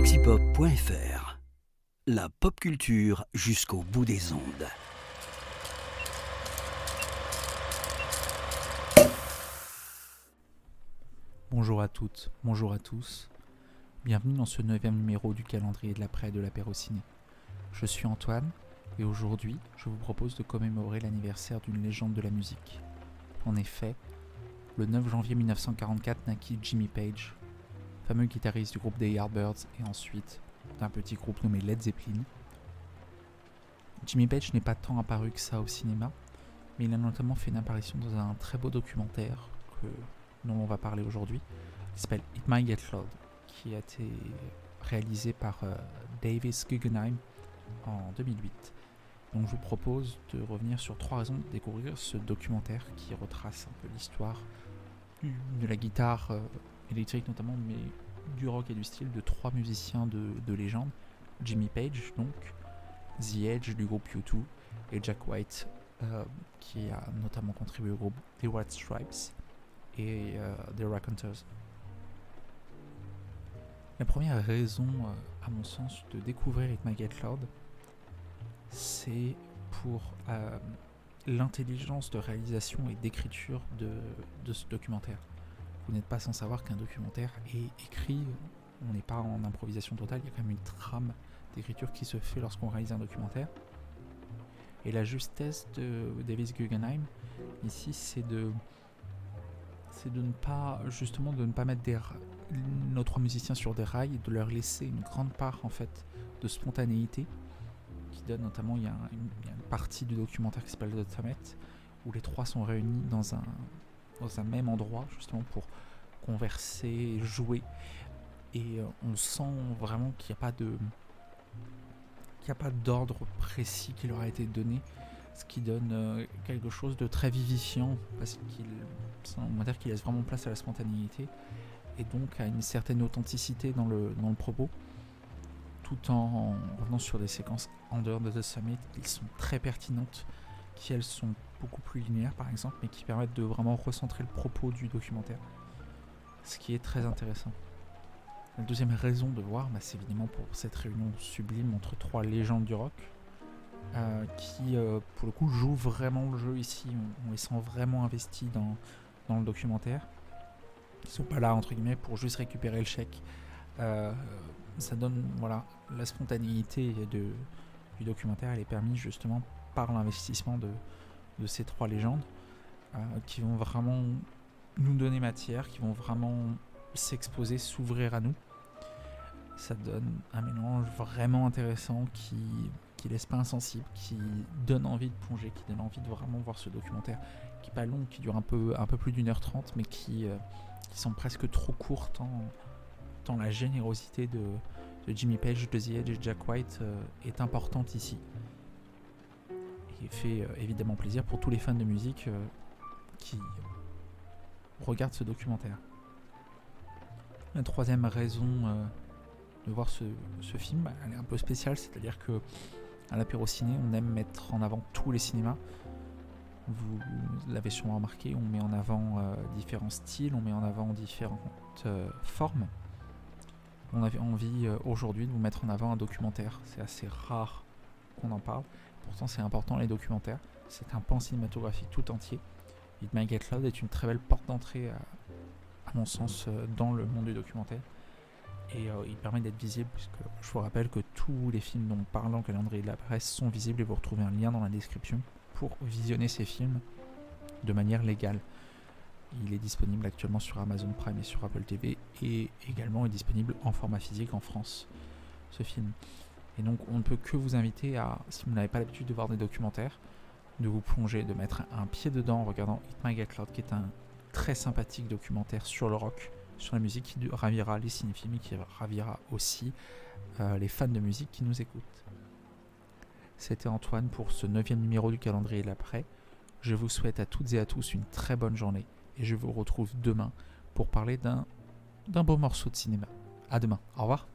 antipop.fr. La pop culture jusqu'au bout des ondes. Bonjour à toutes, bonjour à tous. Bienvenue dans ce 9e numéro du calendrier de l'après de l'apéro ciné. Je suis Antoine et aujourd'hui, je vous propose de commémorer l'anniversaire d'une légende de la musique. En effet, le 9 janvier 1944 naquit Jimmy Page, fameux guitariste du groupe des Yardbirds et ensuite d'un petit groupe nommé Led Zeppelin. Jimmy Page n'est pas tant apparu que ça au cinéma, mais il a notamment fait une apparition dans un très beau documentaire dont on va parler aujourd'hui, qui s'appelle It Might Get Loud, qui a été réalisé par Davis Guggenheim en 2008. Donc je vous propose de revenir sur 3 raisons de découvrir ce documentaire qui retrace un peu l'histoire de la guitare électrique notamment, mais du rock et du style de 3 musiciens de légende, Jimmy Page donc, The Edge du groupe U2 et Jack White qui a notamment contribué au groupe The White Stripes et The Raconteurs. La première raison, à mon sens, de découvrir It Might Get Loud, c'est pour l'intelligence de réalisation et d'écriture de ce documentaire. Vous n'êtes pas sans savoir qu'un documentaire est écrit, on n'est pas en improvisation totale, il y a quand même une trame d'écriture qui se fait lorsqu'on réalise un documentaire. Et la justesse de Davis Guggenheim, ici, c'est de ne pas mettre nos 3 musiciens sur des rails et de leur laisser une grande part en fait de spontanéité qui donne notamment, il y a une partie du documentaire qui s'appelle The Summit où les 3 sont réunis dans un même endroit justement pour converser, jouer et on sent vraiment qu'il n'y a pas d'ordre précis qui leur a été donné, ce qui donne quelque chose de très vivifiant parce c'est un documentaire qui laisse vraiment place à la spontanéité et donc à une certaine authenticité dans le propos, tout en revenant sur des séquences en dehors de The Summit qui sont très pertinentes, qui elles sont beaucoup plus linéaires par exemple, mais qui permettent de vraiment recentrer le propos du documentaire, ce qui est très intéressant. La deuxième raison de voir, c'est évidemment pour cette réunion sublime entre 3 légendes du rock qui, pour le coup, jouent vraiment le jeu ici. On les sent vraiment investis dans le documentaire. Ils sont pas là, entre guillemets, pour juste récupérer le chèque. Ça donne, la spontanéité du documentaire. Elle est permise justement par l'investissement de ces 3 légendes qui vont vraiment nous donner matière, qui vont vraiment s'exposer, s'ouvrir à nous. Ça donne un mélange vraiment intéressant qui laisse pas insensible, qui donne envie de plonger, qui donne envie de vraiment voir ce documentaire qui est pas long, qui dure un peu plus d'1h30 mais qui semble presque trop court tant la générosité de Jimmy Page, de The Edge et de Jack White est importante ici et fait évidemment plaisir pour tous les fans de musique qui regardent ce documentaire. La troisième raison de voir ce film, elle est un peu spéciale, c'est-à-dire que à l'apéro ciné, on aime mettre en avant tous les cinémas. Vous l'avez sûrement remarqué, on met en avant différents styles, on met en avant différentes formes. On avait envie aujourd'hui de vous mettre en avant un documentaire. C'est assez rare qu'on en parle, pourtant c'est important les documentaires. C'est un pan cinématographique tout entier. It Might Get Loud est une très belle porte d'entrée à mon sens dans le monde du documentaire. Et il permet d'être visible puisque je vous rappelle que tous les films dont on parle dans le calendrier de la presse sont visibles et vous retrouvez un lien dans la description pour visionner ces films de manière légale. Il est disponible actuellement sur Amazon Prime et sur Apple TV et également est disponible en format physique en France, ce film. Et donc on ne peut que vous inviter à, si vous n'avez pas l'habitude de voir des documentaires, de vous plonger, de mettre un pied dedans en regardant It Might Get Loud qui est un très sympathique documentaire sur le rock, sur la musique qui ravira les cinéphiles et qui ravira aussi les fans de musique qui nous écoutent. C'était Antoine pour ce 9e numéro du calendrier de l'après. Je vous souhaite à toutes et à tous une très bonne journée et je vous retrouve demain pour parler d'un beau morceau de cinéma. À demain, au revoir.